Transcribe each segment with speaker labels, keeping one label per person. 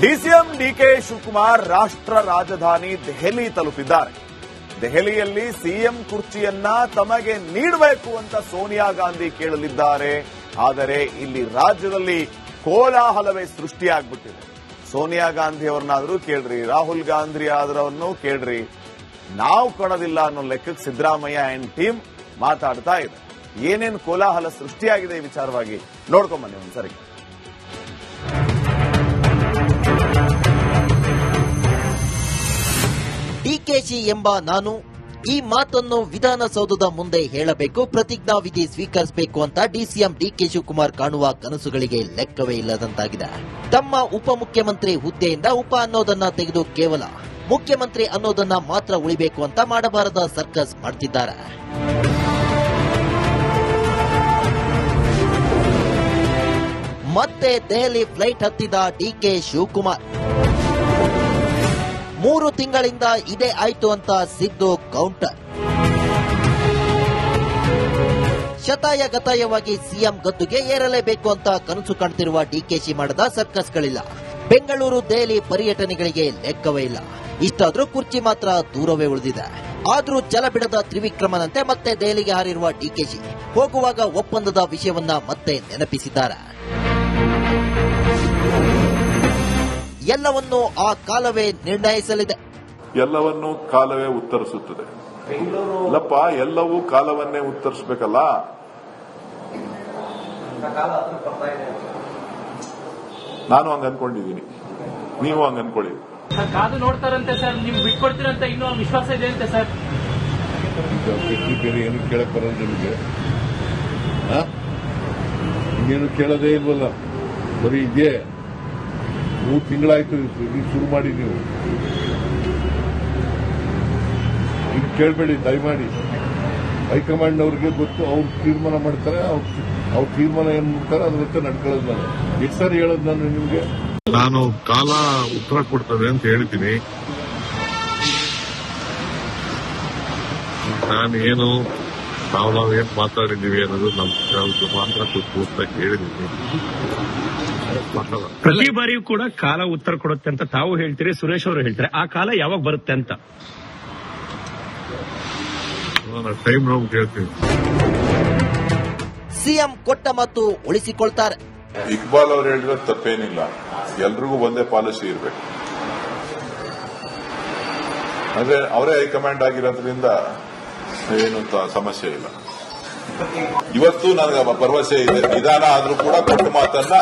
Speaker 1: DCM DK Shivakumar ರಾಷ್ಟ್ರ ರಾಜಧಾನಿ ದೆಹಲಿ ತಲುಪಿದ್ದಾರೆ. ದೆಹಲಿಯಲ್ಲಿ ಸಿಎಂ ಕುರ್ಚಿಯನ್ನ ತಮಗೆ ನೀಡಬೇಕು ಅಂತ ಸೋನಿಯಾ ಗಾಂಧಿ ಕೇಳಲಿದ್ದಾರೆ. ಆದರೆ ಇಲ್ಲಿ ರಾಜ್ಯದಲ್ಲಿ ಕೋಲಾಹಲವೇ ಸೃಷ್ಟಿಯಾಗ್ಬಿಟ್ಟಿದೆ. ಸೋನಿಯಾ ಗಾಂಧಿ ಅವರನ್ನಾದ್ರೂ ಕೇಳ್ರಿ, ರಾಹುಲ್ ಗಾಂಧಿ ಆದ್ರವನ್ನು ಕೇಳ್ರಿ, ನಾವು ಕೊಡೋದಿಲ್ಲ ಅನ್ನೋ ಲೆಕ್ಕಕ್ಕೆ ಸಿದ್ದರಾಮಯ್ಯ ಅಂಡ್ ಟೀಮ್ ಮಾತಾಡ್ತಾ ಇದೆ. ಏನೇನು ಕೋಲಾಹಲ ಸೃಷ್ಟಿಯಾಗಿದೆ ಈ ವಿಚಾರವಾಗಿ ನೋಡ್ಕೊಂಬನ್ನಿ ಒಂದ್ಸರಿ.
Speaker 2: ಡಿಕೆಶಿ ಎಂಬ ನಾನು ಈ ಮಾತನ್ನು ವಿಧಾನಸೌಧದ ಮುಂದೆ ಹೇಳಬೇಕು, ಪ್ರತಿಜ್ಞಾ ವಿಧಿ ಸ್ವೀಕರಿಸಬೇಕು ಅಂತ ಡಿಸಿಎಂ ಡಿಕೆ ಶಿವಕುಮಾರ್ ಕಾಣುವ ಕನಸುಗಳಿಗೆ ಲೆಕ್ಕವೇ ಇಲ್ಲದಂತಾಗಿದೆ. ತಮ್ಮ ಉಪಮುಖ್ಯಮಂತ್ರಿ ಹುದ್ದೆಯಿಂದ ಉಪ ಅನ್ನೋದನ್ನ ತೆಗೆದು ಕೇವಲ ಮುಖ್ಯಮಂತ್ರಿ ಅನ್ನೋದನ್ನ ಮಾತ್ರ ಉಳಿಬೇಕು ಅಂತ ಮಾಡಬಾರದ ಸರ್ಕಸ್ ಮಾಡ್ತಿದ್ದಾರೆ. ಮತ್ತೆ ದೆಹಲಿ ಫ್ಲೈಟ್ ಹತ್ತಿದ ಡಿಕೆ ಶಿವಕುಮಾರ್. 3 ತಿಂಗಳಿಂದ ಇದೇ ಆಯ್ತು ಅಂತ ಸಿದ್ದು ಕೌಂಟರ್. ಶತಾಯಗತಾಯವಾಗಿ ಸಿಎಂ ಗದ್ದುಗೆ ಏರಲೇಬೇಕು ಅಂತ ಕನಸು ಕಾಣ್ತಿರುವ ಡಿಕೆಶಿ ಮಾಡದ ಸರ್ಕಸ್ಗಳಿಲ್ಲ. ಬೆಂಗಳೂರು ದೆಹಲಿ ಪರ್ಯಟನೆಗಳಿಗೆ ಲೆಕ್ಕವೇ ಇಲ್ಲ. ಇಷ್ಟಾದ್ರೂ ಕುರ್ಚಿ ಮಾತ್ರ ದೂರವೇ ಉಳಿದಿದೆ. ಆದ್ರೂ ಛಲ ಬಿಡದ ತ್ರಿವಿಕ್ರಮನಂತೆ ಮತ್ತೆ ದೆಹಲಿಗೆ ಹಾರಿರುವ ಡಿಕೆಶಿ ಹೋಗುವಾಗ ಒಪ್ಪಂದದ ವಿಷಯವನ್ನ ಮತ್ತೆ ನೆನಪಿಸಿದ್ದಾರೆ. ಎಲ್ಲವನ್ನೂ ಆ ಕಾಲವೇ ನಿರ್ಣಯಿಸಲಿದೆ.
Speaker 3: ಎಲ್ಲವನ್ನೂ ಕಾಲವೇ ಉತ್ತರಿಸುತ್ತದೆ. ಇಲ್ಲಪ್ಪ, ಎಲ್ಲವೂ ಕಾಲವನ್ನೇ ಉತ್ತರಿಸಬೇಕಲ್ಲ. ನಾನು ಹಂಗ ಅನ್ಕೊಂಡಿದ್ದೀನಿ, ನೀವು ಹಂಗ ಅನ್ಕೊಳ್ಳಿ.
Speaker 4: ಕಾದು ನೋಡ್ತಾರಂತೆ ಸರ್, ನಿಮ್ಗೆ ಬಿಟ್ಕೊಡ್ತೀರಂತ ಇನ್ನೂ ವಿಶ್ವಾಸ ಇದೆ ಅಂತೆ ಸರ್.
Speaker 3: ಬೇರೆ ಏನು ಕೇಳಕ್ ಬರೋದು ನಿಮಗೆ? ಇನ್ನೇನು ಕೇಳೋದೇ ಇಲ್ವಲ್ಲ, ಬರೀ ಇದೇ 3 ತಿಂಗಳಾಯ್ತು ಶುರು ಮಾಡಿ. ನೀವು ಈಗ ಕೇಳಬೇಡಿ ದಯಮಾಡಿ. ಹೈಕಮಾಂಡ್ ಅವ್ರಿಗೆ ಗೊತ್ತು, ಅವ್ರು ತೀರ್ಮಾನ ಮಾಡ್ತಾರೆ. ಅವ್ರ ತೀರ್ಮಾನ ಏನ್ ಮಾಡ್ತಾರೆ ಅದ್ರಂತೆ ನಡ್ಕೊಳ್ಳೋದು. ನಾನು ಎಷ್ಟು ಸಾರಿ ಹೇಳೋದು ನಾನು ನಿಮ್ಗೆ?
Speaker 5: ನಾನು ಕಾಲ ಉತ್ತರ ಕೊಡ್ತದೆ ಅಂತ ಹೇಳಿದ್ದೀನಿ. ನಾನೇನು ನಾವೇನ್ ಮಾತಾಡಿದೀವಿ ಅನ್ನೋದು ನಮ್ಗೆ ಮಾತ್ರ ಪೂರ್ತಿ ಹೇಳಿದ್ದೀನಿ.
Speaker 6: ಪ್ರತಿ ಬಾರಿಯೂ ಕೂಡ ಕಾಲ ಉತ್ತರ ಕೊಡುತ್ತೆ ಅಂತ ತಾವು ಹೇಳ್ತೀರಿ, ಸುರೇಶ್ ಅವರು ಹೇಳ್ತಾರೆ. ಆ ಕಾಲ ಯಾವಾಗ ಬರುತ್ತೆ ಅಂತ
Speaker 5: ಟೈಮ್ ನಾವು ಕೇಳ್ತೀವಿ.
Speaker 2: ಸಿಎಂ ಕೊಟ್ಟ ಮತ್ತು ಉಳಿಸಿಕೊಳ್ತಾರೆ.
Speaker 3: ಇಕ್ಬಾಲ್ ಅವ್ರು ಹೇಳಿರೋದು ತಪ್ಪೇನಿಲ್ಲ. ಎಲ್ರಿಗೂ ಒಂದೇ ಪಾಲಿಸಿ ಇರಬೇಕು. ಅಂದ್ರೆ ಅವರೇ ಹೈಕಮಾಂಡ್ ಆಗಿರೋದ್ರಿಂದ ಏನು ಸಮಸ್ಯೆ ಇಲ್ಲ. ಇವತ್ತು ನನಗೆ ಭರವಸೆ ಇದೆ, ನಿಧಾನ ಆದ್ರೂ ಕೂಡ ಕೊಟ್ಟ ಮಾತನ್ನ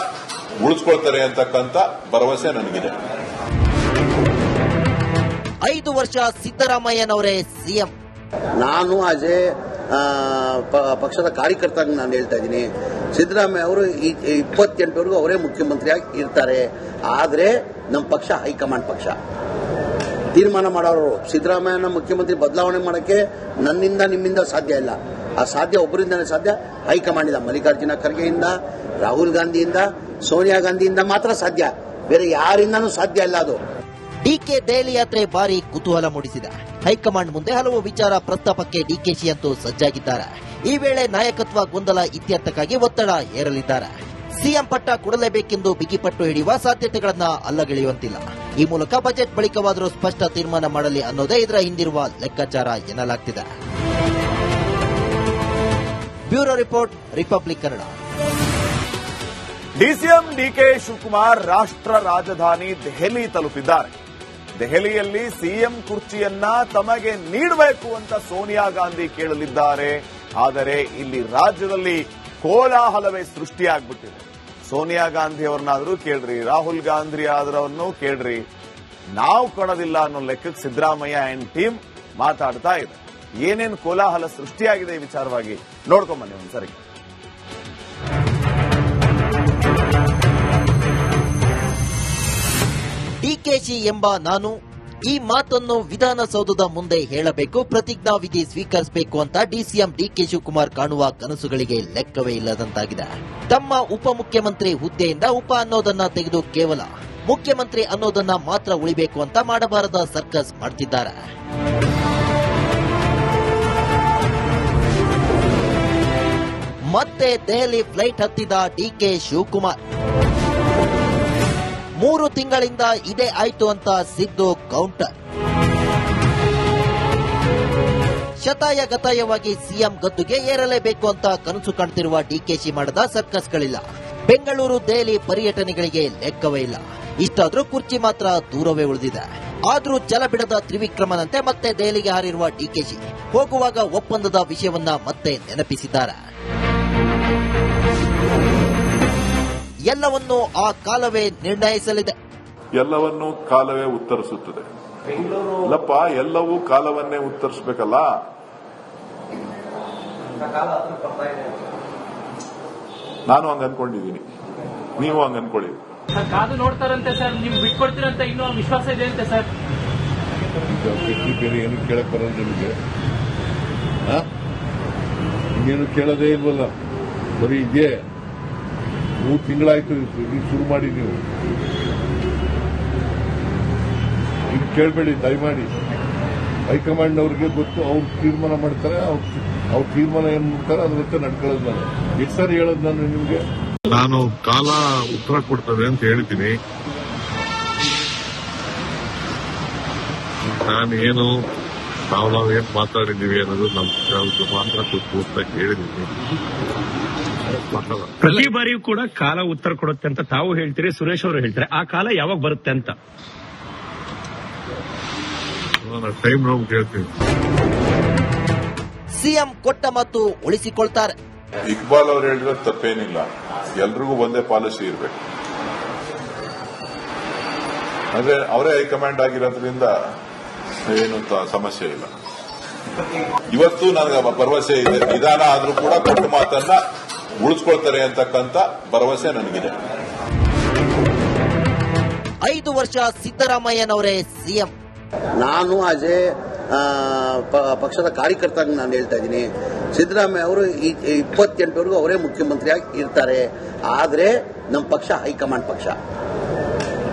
Speaker 3: ಉಳಿಸ್ಕೊಳ್ತಾರೆ ಅಂತಕ್ಕಂಥ ಭರವಸೆ ನನಗಿದೆ.
Speaker 2: 5 ವರ್ಷ ಸಿದ್ದರಾಮಯ್ಯನವರೇ ಸಿಎಂ.
Speaker 7: ನಾನು ಅಜಯ್ ಪಕ್ಷದ ಕಾರ್ಯಕರ್ತಾಗಿ ನಾನು ಹೇಳ್ತಾ ಇದ್ದೀನಿ, ಸಿದ್ದರಾಮಯ್ಯ ಅವರು 28ವರೆಗೂ ಅವರೇ ಮುಖ್ಯಮಂತ್ರಿಯಾಗಿ ಇರ್ತಾರೆ. ಆದರೆ ನಮ್ಮ ಪಕ್ಷ ಹೈಕಮಾಂಡ್ ಪಕ್ಷ, ತೀರ್ಮಾನ ಮಾಡೋರು. ಸಿದ್ದರಾಮಯ್ಯನ ಮುಖ್ಯಮಂತ್ರಿ ಬದಲಾವಣೆ ಮಾಡೋಕ್ಕೆ ನನ್ನಿಂದ ನಿಮ್ಮಿಂದ ಸಾಧ್ಯ ಇಲ್ಲ. ಆ ಸಾಧ್ಯ ಒಬ್ಬರಿಂದನೇ ಸಾಧ್ಯ, ಹೈಕಮಾಂಡ್ ಇಂದ, ಮಲ್ಲಿಕಾರ್ಜುನ ಖರ್ಗೆಯಿಂದ, ರಾಹುಲ್ ಗಾಂಧಿಯಿಂದ, ಸೋನಿಯಾ ಗಾಂಧಿಯಿಂದ ಮಾತ್ರ ಸಾಧ್ಯ. ಬೇರೆ ಯಾರಿಂದನೂ ಸಾಧ್ಯ ಇಲ್ಲ ಅದು.
Speaker 2: ಡಿಕೆ ದೆಹಲಿ ಯಾತ್ರೆ ಭಾರಿ ಕುತೂಹಲ ಮೂಡಿಸಿದೆ. ಹೈಕಮಾಂಡ್ ಮುಂದೆ ಹಲವು ವಿಚಾರ ಪ್ರಸ್ತಾಪಕ್ಕೆ ಡಿಕೆಶಿ ಅಂತೂ ಸಜ್ಜಾಗಿದ್ದಾರೆ. ಈ ವೇಳೆ ನಾಯಕತ್ವ ಗೊಂದಲ ಇತ್ಯರ್ಥಕ್ಕಾಗಿ ಒತ್ತಡ ಹೇರಲಿದ್ದಾರೆ. ಸಿಎಂ ಪಟ್ಟ ಕೊಡಲೇಬೇಕೆಂದು ಬಿಗಿಪಟ್ಟು ಹಿಡಿಯುವ ಸಾಧ್ಯತೆಗಳನ್ನ ಅಲ್ಲಗೆಳೆಯುವಂತಿಲ್ಲ. ಈ ಮೂಲಕ ಬಜೆಟ್ ಬಳಿಕವಾದರೂ ಸ್ಪಷ್ಟ ತೀರ್ಮಾನ ಮಾಡಲಿ ಅನ್ನೋದೇ ಇದರ ಹಿಂದಿರುವ ಲೆಕ್ಕಾಚಾರ ಎನ್ನಲಾಗ್ತಿದೆ. Bureau report, Republic Kannada.
Speaker 1: DCM DK Shivakumar ರಾಷ್ಟ್ರ ರಾಜಧಾನಿ ದೆಹಲಿ ತಲುಪಿದ್ದಾರೆ. ದೆಹಲಿಯಲ್ಲಿ ಸಿಎಂ ಕುರ್ಚಿಯನ್ನ ತಮಗೆ ನೀಡಬೇಕು ಅಂತ ಸೋನಿಯಾ ಗಾಂಧಿ ಕೇಳಲಿದ್ದಾರೆ. ಆದರೆ ಇಲ್ಲಿ ರಾಜ್ಯದಲ್ಲಿ ಕೋಲಾಹಲವೇ ಸೃಷ್ಟಿಯಾಗ್ಬಿಟ್ಟಿದೆ. ಸೋನಿಯಾ ಗಾಂಧಿ ಅವರನ್ನಾದ್ರೂ ಕೇಳ್ರಿ, ರಾಹುಲ್ ಗಾಂಧಿ ಆದ್ರವನ್ನು ಕೇಳ್ರಿ, ನಾವು ಕೊಡೋದಿಲ್ಲ ಅನ್ನೋ ಲೆಕ್ಕಕ್ಕೆ ಸಿದ್ದರಾಮಯ್ಯ ಅಂಡ್ ಟೀಮ್ ಮಾತಾಡ್ತಾ ಇದೆ. ಏನೇನು ಕೋಲಾಹಲ ಸೃಷ್ಟಿಯಾಗಿದೆ ಈ ವಿಚಾರವಾಗಿ ನೋಡ್ಕೊಂಬನ್ನಿ ಒಂದ್ಸರಿ.
Speaker 2: ಡಿಕೆಶಿ ಎಂಬ ನಾನು ಈ ಮಾತನ್ನು ವಿಧಾನಸೌಧದ ಮುಂದೆ ಹೇಳಬೇಕು, ಪ್ರತಿಜ್ಞಾ ವಿಧಿ ಸ್ವೀಕರಿಸಬೇಕು ಅಂತ ಡಿಸಿಎಂ ಡಿಕೆ ಶಿವಕುಮಾರ್ ಕಾಣುವ ಕನಸುಗಳಿಗೆ ಲೆಕ್ಕವೇ ಇಲ್ಲದಂತಾಗಿದೆ. ತಮ್ಮ ಉಪಮುಖ್ಯಮಂತ್ರಿ ಹುದ್ದೆಯಿಂದ ಉಪ ಅನ್ನೋದನ್ನ ತೆಗೆದು ಕೇವಲ ಮುಖ್ಯಮಂತ್ರಿ ಅನ್ನೋದನ್ನ ಮಾತ್ರ ಉಳಿಬೇಕು ಅಂತ ಮಾಡಬಾರದ ಸರ್ಕಸ್ ಮಾಡ್ತಿದ್ದಾರೆ. ಮತ್ತೆ ದೆಹಲಿ ಫ್ಲೈಟ್ ಹತ್ತಿದ ಡಿಕೆ ಶಿವಕುಮಾರ್. 3 ತಿಂಗಳಿಂದ ಇದೇ ಆಯ್ತು ಅಂತ ಸಿದ್ದು ಕೌಂಟರ್. ಶತಾಯ ಗತಾಯವಾಗಿ ಸಿಎಂ ಗದ್ದುಗೆ ಏರಲೇಬೇಕು ಅಂತ ಕನಸು ಕಾಣ್ತಿರುವ ಡಿಕೆಶಿ ಮಾಡದ ಸರ್ಕಸ್ಗಳಿಲ್ಲ. ಬೆಂಗಳೂರು ದೆಹಲಿ ಪರ್ಯಟನೆಗಳಿಗೆ ಲೆಕ್ಕವೇ ಇಲ್ಲ. ಇಷ್ಟಾದ್ರೂ ಕುರ್ಚಿ ಮಾತ್ರ ದೂರವೇ ಉಳಿದಿದೆ. ಆದ್ರೂ ಛಲ ಬಿಡದ ತ್ರಿವಿಕ್ರಮನಂತೆ ಮತ್ತೆ ದೆಹಲಿಗೆ ಹಾರಿರುವ ಡಿಕೆಶಿ ಹೋಗುವಾಗ ಒಪ್ಪಂದದ ವಿಷಯವನ್ನ ಮತ್ತೆ ನೆನಪಿಸಿದ್ದಾರೆ. ಎಲ್ಲವನ್ನೂ ಆ ಕಾಲವೇ ನಿರ್ಣಯಿಸಲಿದೆ.
Speaker 3: ಎಲ್ಲವನ್ನೂ ಕಾಲವೇ ಉತ್ತರಿಸುತ್ತದೆ. ಇಲ್ಲಪ್ಪ, ಎಲ್ಲವೂ ಕಾಲವನ್ನೇ ಉತ್ತರಿಸಬೇಕಲ್ಲ. ನಾನು ಹಂಗ ಅನ್ಕೊಂಡಿದ್ದೀನಿ, ನೀವು ಹಂಗ ಅನ್ಕೊಳ್ಳಿ.
Speaker 4: ಕಾದು ನೋಡ್ತಾರಂತೆ ಸರ್, ನಿಮ್ಗೆ ಬಿಟ್ಕೊಡ್ತೀರಂತ ಇನ್ನೂ ವಿಶ್ವಾಸ ಇದೆ ಅಂತೆ ಸರ್.
Speaker 5: ಬೇರೆ ಏನು ಕೇಳಕ್ ಬರೋದು ನಿಮಗೆ? ಇನ್ನೇನು ಕೇಳೋದೇ ಇಲ್ವಲ್ಲ, ಬರೀ ಇದೆ. 3 ತಿಂಗಳಾಯ್ತು ಶುರು ಮಾಡಿ. ನೀವು ಇದು ಕೇಳಬೇಡಿ ದಯಮಾಡಿ. ಹೈಕಮಾಂಡ್ ಅವ್ರಿಗೆ ಗೊತ್ತು, ಅವ್ರು ತೀರ್ಮಾನ ಮಾಡ್ತಾರೆ. ಅವ್ರ ತೀರ್ಮಾನ ಏನ್ ಮಾಡ್ತಾರೆ ಅದ್ರಂತೆ ನಡ್ಕೊಳ್ಳೋದು. ನಾನು ಎಷ್ಟು ಸಾರಿ ಹೇಳೋದು ನಾನು ನಿಮ್ಗೆ? ನಾನು ಕಾಲ ಉತ್ತರ ಕೊಡ್ತದೆ ಅಂತ ಹೇಳ್ತೀನಿ. ನಾನೇನು ನಾವೇನ್ ಮಾತಾಡಿದೀವಿ ಅನ್ನೋದು ನಮ್ಗೆ ಮಾತ್ರ ಪೂರ್ತಿ ಹೇಳಿದೀನಿ.
Speaker 6: ಪ್ರತಿ ಬಾರಿಯೂ ಕೂಡ ಕಾಲ ಉತ್ತರ ಕೊಡುತ್ತೆ ಅಂತ ತಾವು ಹೇಳ್ತೀರಿ, ಸುರೇಶ್ ಅವರು ಹೇಳ್ತಾರೆ. ಆ ಕಾಲ ಯಾವಾಗ ಬರುತ್ತೆ ಅಂತ
Speaker 5: ಟೈಮ್ ನಾವು ಕೇಳ್ತೀನಿ.
Speaker 2: ಸಿಎಂ ಕೊಟ್ಟ ಮತ್ತು ಉಳಿಸಿಕೊಳ್ತಾರೆ.
Speaker 3: ಇಕ್ಬಾಲ್ ಅವ್ರು ಹೇಳಿರೋದು ತಪ್ಪೇನಿಲ್ಲ. ಎಲ್ರಿಗೂ ಒಂದೇ ಪಾಲಿಸಿ ಇರಬೇಕು. ಅಂದ್ರೆ ಅವರೇ ಹೈಕಮಾಂಡ್ ಆಗಿರೋದ್ರಿಂದ ಏನು ಸಮಸ್ಯೆ ಇಲ್ಲ. ಇವತ್ತು ನನಗೆ ಭರವಸೆ ಇದೆ, ನಿಧಾನ ಆದ್ರೂ ಕೂಡ ಕೊಟ್ಟ ಮಾತನ್ನ ಉಳಿಸ್ಕೊಳ್ತಾರೆ ಅಂತಕ್ಕಂಥ ಭರವಸೆ ನನಗಿದೆ.
Speaker 2: 5 ವರ್ಷ ಸಿದ್ದರಾಮಯ್ಯನವರೇ ಸಿಎಂ.
Speaker 7: ನಾನು ಅಜಯ್ ಪಕ್ಷದ ಕಾರ್ಯಕರ್ತ ನಾನು ಹೇಳ್ತಾ ಇದ್ದೀನಿ. ಸಿದ್ದರಾಮಯ್ಯ ಅವರು 28ವರೆಗೂ ಅವರೇ ಮುಖ್ಯಮಂತ್ರಿಯಾಗಿ ಇರ್ತಾರೆ. ಆದರೆ ನಮ್ಮ ಪಕ್ಷ ಹೈಕಮಾಂಡ್ ಪಕ್ಷ,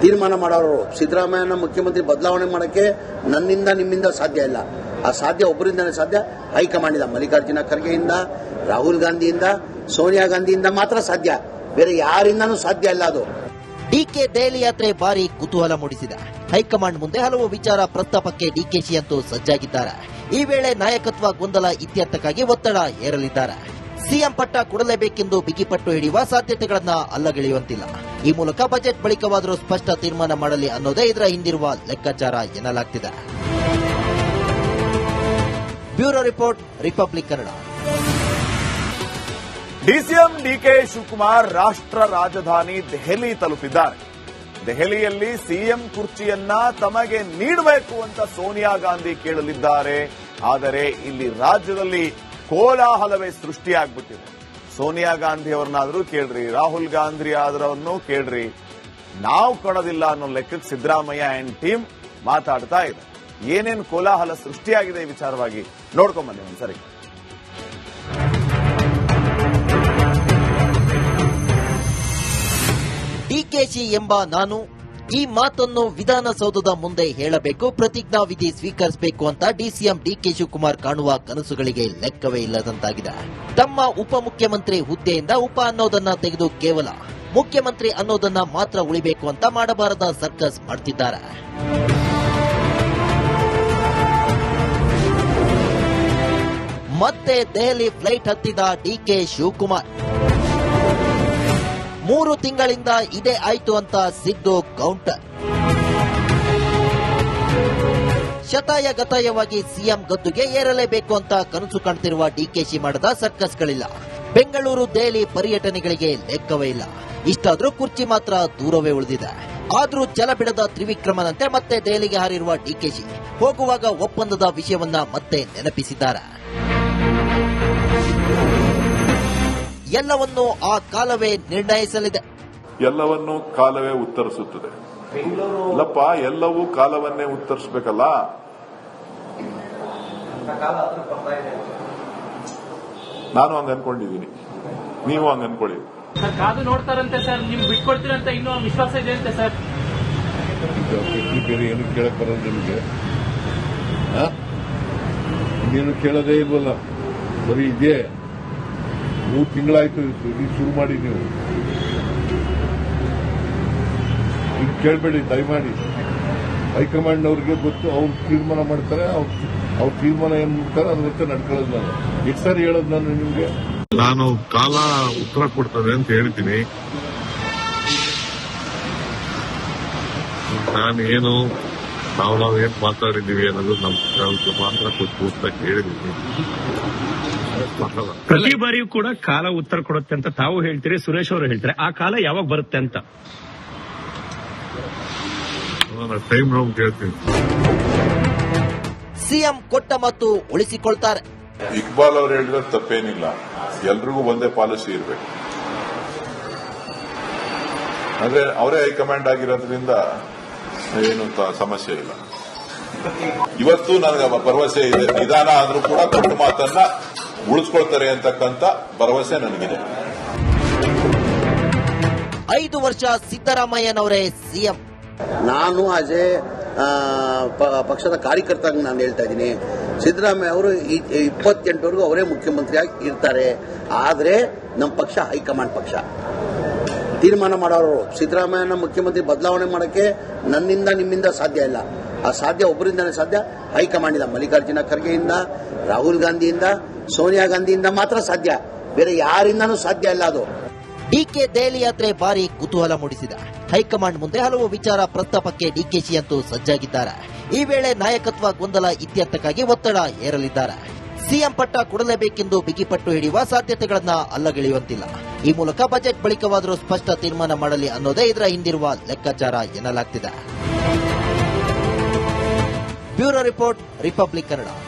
Speaker 7: ತೀರ್ಮಾನ ಮಾಡೋರು. ಸಿದ್ದರಾಮಯ್ಯನ ಮುಖ್ಯಮಂತ್ರಿ ಬದಲಾವಣೆ ಮಾಡೋಕ್ಕೆ ನನ್ನಿಂದ ನಿಮ್ಮಿಂದ ಸಾಧ್ಯ ಇಲ್ಲ. ಆ ಸಾಧ್ಯ ಒಬ್ಬರಿಂದನೇ ಸಾಧ್ಯ, ಹೈಕಮಾಂಡ್ ಇಂದ, ಮಲ್ಲಿಕಾರ್ಜುನ ಖರ್ಗೆಯಿಂದ, ರಾಹುಲ್ ಗಾಂಧಿಯಿಂದ, ಸೋನಿಯಾ ಗಾಂಧಿಯಿಂದ ಮಾತ್ರ ಸಾಧ್ಯ. ಬೇರೆ ಯಾರಿಂದನೂ ಸಾಧ್ಯ ಇಲ್ಲ ಅದು.
Speaker 2: ಡಿಕೆ ದೆಹಲಿ ಯಾತ್ರೆ ಭಾರಿ ಕುತೂಹಲ ಮೂಡಿಸಿದೆ. ಹೈಕಮಾಂಡ್ ಮುಂದೆ ಹಲವು ವಿಚಾರ ಪ್ರಸ್ತಾಪಕ್ಕೆ ಡಿಕೆಶಿ ಅಂತೂ ಸಜ್ಜಾಗಿದ್ದಾರೆ. ಈ ವೇಳೆ ನಾಯಕತ್ವ ಗೊಂದಲ ಇತ್ಯರ್ಥಕ್ಕಾಗಿ ಒತ್ತಡ ಹೇರಲಿದ್ದಾರೆ. ಸಿಎಂ ಪಟ್ಟ ಕೊಡಲೇಬೇಕೆಂದು ಬಿಗಿಪಟ್ಟು ಹಿಡಿಯುವ ಸಾಧ್ಯತೆಗಳನ್ನ ಅಲ್ಲಗೆಳೆಯುವಂತಿಲ್ಲ. ಈ ಮೂಲಕ ಬಜೆಟ್ ಬಳಿಕವಾದರೂ ಸ್ಪಷ್ಟ ತೀರ್ಮಾನ ಮಾಡಲಿ ಅನ್ನೋದೇ ಇದರ ಹಿಂದಿರುವ ಲೆಕ್ಕಾಚಾರ ಎನ್ನಲಾಗ್ತಿದೆ. Bureau report, Republic Kannada.
Speaker 1: DCM DK Shivakumar ರಾಷ್ಟ್ರ ರಾಜಧಾನಿ ದೆಹಲಿ ತಲುಪಿದ್ದಾರೆ. ದೆಹಲಿಯಲ್ಲಿ ಸಿಎಂ ಕುರ್ಚಿಯನ್ನ ತಮಗೆ ನೀಡಬೇಕು ಅಂತ ಸೋನಿಯಾ ಗಾಂಧಿ ಕೇಳಲಿದ್ದಾರೆ. ಆದರೆ ಇಲ್ಲಿ ರಾಜ್ಯದಲ್ಲಿ ಕೋಲಾಹಲವೇ ಸೃಷ್ಟಿಯಾಗ್ಬಿಟ್ಟಿದೆ. ಸೋನಿಯಾ ಗಾಂಧಿ ಅವರನ್ನಾದ್ರೂ ಕೇಳ್ರಿ, ರಾಹುಲ್ ಗಾಂಧಿ ಆದ್ರವನ್ನು ಕೇಳ್ರಿ, ನಾವು ಕೊಡೋದಿಲ್ಲ ಅನ್ನೋ ಲೆಕ್ಕಕ್ಕೆ ಸಿದ್ದರಾಮಯ್ಯ ಅಂಡ್ ಟೀಮ್ ಮಾತಾಡ್ತಾ ಇದೆ. ಏನೇನು ಕೋಲಾಹಲ ಸೃಷ್ಟಿಯಾಗಿದೆ ಈ ವಿಚಾರವಾಗಿ ನೋಡ್ಕೊಂಬನ್ನಿ ಒಂದ್ಸರಿ.
Speaker 2: ಡಿಕೆಶಿ ಎಂಬ ನಾನು ಈ ಮಾತನ್ನು ವಿಧಾನಸೌಧದ ಮುಂದೆ ಹೇಳಬೇಕು, ಪ್ರತಿಜ್ಞಾ ವಿಧಿ ಸ್ವೀಕರಿಸಬೇಕು ಅಂತ ಡಿಸಿಎಂ ಡಿಕೆ ಶಿವಕುಮಾರ್ ಕಾಣುವ ಕನಸುಗಳಿಗೆ ಲೆಕ್ಕವೇ ಇಲ್ಲದಂತಾಗಿದೆ. ತಮ್ಮ ಉಪಮುಖ್ಯಮಂತ್ರಿ ಹುದ್ದೆಯಿಂದ ಉಪ ಅನ್ನೋದನ್ನ ತೆಗೆದು ಕೇವಲ ಮುಖ್ಯಮಂತ್ರಿ ಅನ್ನೋದನ್ನ ಮಾತ್ರ ಉಳಿಬೇಕು ಅಂತ ಮಾಡಬಾರದ ಸರ್ಕಸ್ ಮಾಡ್ತಿದ್ದಾರೆ. ಮತ್ತೆ ದೆಹಲಿ ಫ್ಲೈಟ್ ಹತ್ತಿದ ಡಿಕೆ ಶಿವಕುಮಾರ್. 3 ತಿಂಗಳಿಂದ ಇದೇ ಆಯ್ತು ಅಂತ ಸಿದ್ದು ಕೌಂಟರ್. ಶತಾಯ ಗತಾಯವಾಗಿ ಸಿಎಂ ಗದ್ದುಗೆ ಏರಲೇಬೇಕು ಅಂತ ಕನಸು ಕಾಣ್ತಿರುವ ಡಿಕೆಶಿ ಮಾಡದ ಸರ್ಕಸ್ಗಳಿಲ್ಲ. ಬೆಂಗಳೂರು ದೆಹಲಿ ಪರ್ಯಟನೆಗಳಿಗೆ ಲೆಕ್ಕವೇ ಇಲ್ಲ. ಇಷ್ಟಾದ್ರೂ ಕುರ್ಚಿ ಮಾತ್ರ ದೂರವೇ ಉಳಿದಿದೆ. ಆದ್ರೂ ಛಲ ಬಿಡದ ತ್ರಿವಿಕ್ರಮನಂತೆ ಮತ್ತೆ ದೆಹಲಿಗೆ ಹಾರಿರುವ ಡಿಕೆಶಿ ಹೋಗುವಾಗ ಒಪ್ಪಂದದ ವಿಷಯವನ್ನ ಮತ್ತೆ ನೆನಪಿಸಿದ್ದಾರೆ. ಎಲ್ಲವನ್ನೂ ಆ ಕಾಲವೇ ನಿರ್ಣಯಿಸಲಿದೆ.
Speaker 3: ಎಲ್ಲವನ್ನೂ ಕಾಲವೇ ಉತ್ತರಿಸುತ್ತದೆ. ಇಲ್ಲಪ್ಪ, ಎಲ್ಲವೂ ಕಾಲವನ್ನೇ ಉತ್ತರಿಸಬೇಕಲ್ಲ. ನಾನು ಹಂಗ ಅನ್ಕೊಂಡಿದ್ದೀನಿ, ನೀವು ಹಂಗ ಅನ್ಕೊಳ್ಳಿ.
Speaker 4: ಸರ್, ಕಾದು ನೋಡ್ತಾರಂತೆ ಸರ್, ನಿಮ್ಗೆ ಬಿಟ್ಕೊಡ್ತೀರಂತ ಇನ್ನೂ ವಿಶ್ವಾಸ ಇದೆ ಅಂತೆ ಸರ್.
Speaker 5: ಬೇರೆ ಏನು ಕೇಳಕ್ ಬರೋದು ನಿಮಗೆ? ಇನ್ನೇನು ಕೇಳೋದೇ ಇಲ್ವಲ್ಲ, ಬರೀ ಇದೆ. 3 ತಿಂಗಳಾಯ್ತು ಶುರು ಮಾಡಿ. ನೀವು ಇದು ಕೇಳಬೇಡಿ ದಯಮಾಡಿ. ಹೈಕಮಾಂಡ್ ಅವ್ರಿಗೆ ಗೊತ್ತು, ಅವ್ರು ತೀರ್ಮಾನ ಮಾಡ್ತಾರೆ, ಅವ್ರ ತೀರ್ಮಾನ ಏನ್ ಮಾಡ್ತಾರೆ ಅದಂತೆ ನಡ್ಕೊಳ್ಳೋದು. ನಾನು ಎಷ್ಟು ಸಾರಿ ಹೇಳೋದು ನಾನು ನಿಮ್ಗೆ?
Speaker 8: ನಾನು ಕಾಲ ಉತ್ತರ ಕೊಡ್ತದೆ ಅಂತ ಹೇಳ್ತೀನಿ. ನಾನೇನು ನಾವೇನ್ ಮಾತಾಡಿದೀವಿ ಅನ್ನೋದು ನಮ್ಗೆ ಮಾತ್ರ ಕೊಟ್ಟು ಅಂತ ಹೇಳಿದೀನಿ.
Speaker 6: ಪ್ರತಿ ಬಾರಿಯೂ ಕೂಡ ಕಾಲ ಉತ್ತರ ಕೊಡುತ್ತೆ ಅಂತ ತಾವು ಹೇಳ್ತೀರಿ, ಸುರೇಶ್ ಅವರು ಹೇಳ್ತಾರೆ. ಆ ಕಾಲ ಯಾವಾಗ ಬರುತ್ತೆ ಅಂತ
Speaker 8: ಟೈಮ್ ನಾವು ಕೇಳ್ತೀನಿ.
Speaker 2: ಸಿಎಂ ಕೊಟ್ಟ ಮತ್ತು ಉಳಿಸಿಕೊಳ್ತಾರೆ.
Speaker 3: ಇಕ್ಬಾಲ್ ಅವ್ರು ಹೇಳಿದ್ರೆ ತಪ್ಪೇನಿಲ್ಲ, ಎಲ್ರಿಗೂ ಒಂದೇ ಪಾಲಿಸಿ ಇರಬೇಕು. ಅಂದ್ರೆ ಅವರೇ ಹೈಕಮಾಂಡ್ ಆಗಿರೋದ್ರಿಂದ ಏನು ಸಮಸ್ಯೆ ಇಲ್ಲ. ಇವತ್ತು ನನಗೆ ಭರವಸೆ ಇದೆ, ನಿಧಾನ ಆದ್ರೂ ಕೂಡ ಕೊಟ್ಟ ಮಾತನ್ನ ಉಳಿಸ್ಕೊಳ್ತಾರೆ ಅಂತಕ್ಕಂಥ ಭರವಸೆ ನನಗಿದೆ.
Speaker 2: 5 ವರ್ಷ ಸಿದ್ದರಾಮಯ್ಯನವರೇ ಸಿಎಂ.
Speaker 7: ನಾನು ಆಜೆ ಪಕ್ಷದ ಕಾರ್ಯಕರ್ತ ನಾನು ಹೇಳ್ತಾ ಇದ್ದೀನಿ, ಸಿದ್ದರಾಮಯ್ಯ ಅವರು 28ವರೆಗೂ ಅವರೇ ಮುಖ್ಯಮಂತ್ರಿಯಾಗಿ ಇರ್ತಾರೆ. ಆದರೆ ನಮ್ಮ ಪಕ್ಷ ಹೈಕಮಾಂಡ್ ಪಕ್ಷ ತೀರ್ಮಾನ ಮಾಡೋರು. ಸಿದ್ದರಾಮಯ್ಯನ ಮುಖ್ಯಮಂತ್ರಿ ಬದಲಾವಣೆ ಮಾಡೋಕ್ಕೆ ನನ್ನಿಂದ ನಿಮ್ಮಿಂದ ಸಾಧ್ಯ ಇಲ್ಲ. ಆ ಸಾಧ್ಯ ಒಬ್ಬರಿಂದನೇ ಸಾಧ್ಯ, ಹೈಕಮಾಂಡ್ ಇಂದ, ಮಲ್ಲಿಕಾರ್ಜುನ ಖರ್ಗೆಯಿಂದ, ರಾಹುಲ್ ಗಾಂಧಿಯಿಂದ, ಸೋನಿಯಾ ಗಾಂಧಿಯಿಂದ ಮಾತ್ರ ಸಾಧ್ಯ. ಬೇರೆ ಯಾರಿಂದನೂ ಸಾಧ್ಯ ಇಲ್ಲ ಅದು.
Speaker 2: ಡಿಕೆ ದೆಹಲಿ ಯಾತ್ರೆ ಭಾರಿ ಕುತೂಹಲ ಮೂಡಿಸಿದೆ. ಹೈಕಮಾಂಡ್ ಮುಂದೆ ಹಲವು ವಿಚಾರ ಪ್ರಸ್ತಾಪಕ್ಕೆ ಡಿಕೆಶಿ ಅಂತೂ ಸಜ್ಜಾಗಿದ್ದಾರೆ. ಈ ವೇಳೆ ನಾಯಕತ್ವ ಗೊಂದಲ ಇತ್ಯರ್ಥಕ್ಕಾಗಿ ಒತ್ತಡ ಹೇರಲಿದ್ದಾರೆ. ಸಿಎಂ ಪಟ್ಟ ಕೊಡಲೇಬೇಕೆಂದು ಬಿಗಿಪಟ್ಟು ಹಿಡಿಯುವ ಸಾಧ್ಯತೆಗಳನ್ನ ಅಲ್ಲಗೆಳೆಯುವಂತಿಲ್ಲ. ಈ ಮೂಲಕ ಬಜೆಟ್ ಬಳಿಕವಾದರೂ ಸ್ಪಷ್ಟ ತೀರ್ಮಾನ ಮಾಡಲಿ ಅನ್ನೋದೇ ಇದರ ಹಿಂದಿರುವ ಲೆಕ್ಕಾಚಾರ ಎನ್ನಲಾಗ್ತಿದೆ. Bureau report, Republic Kannada.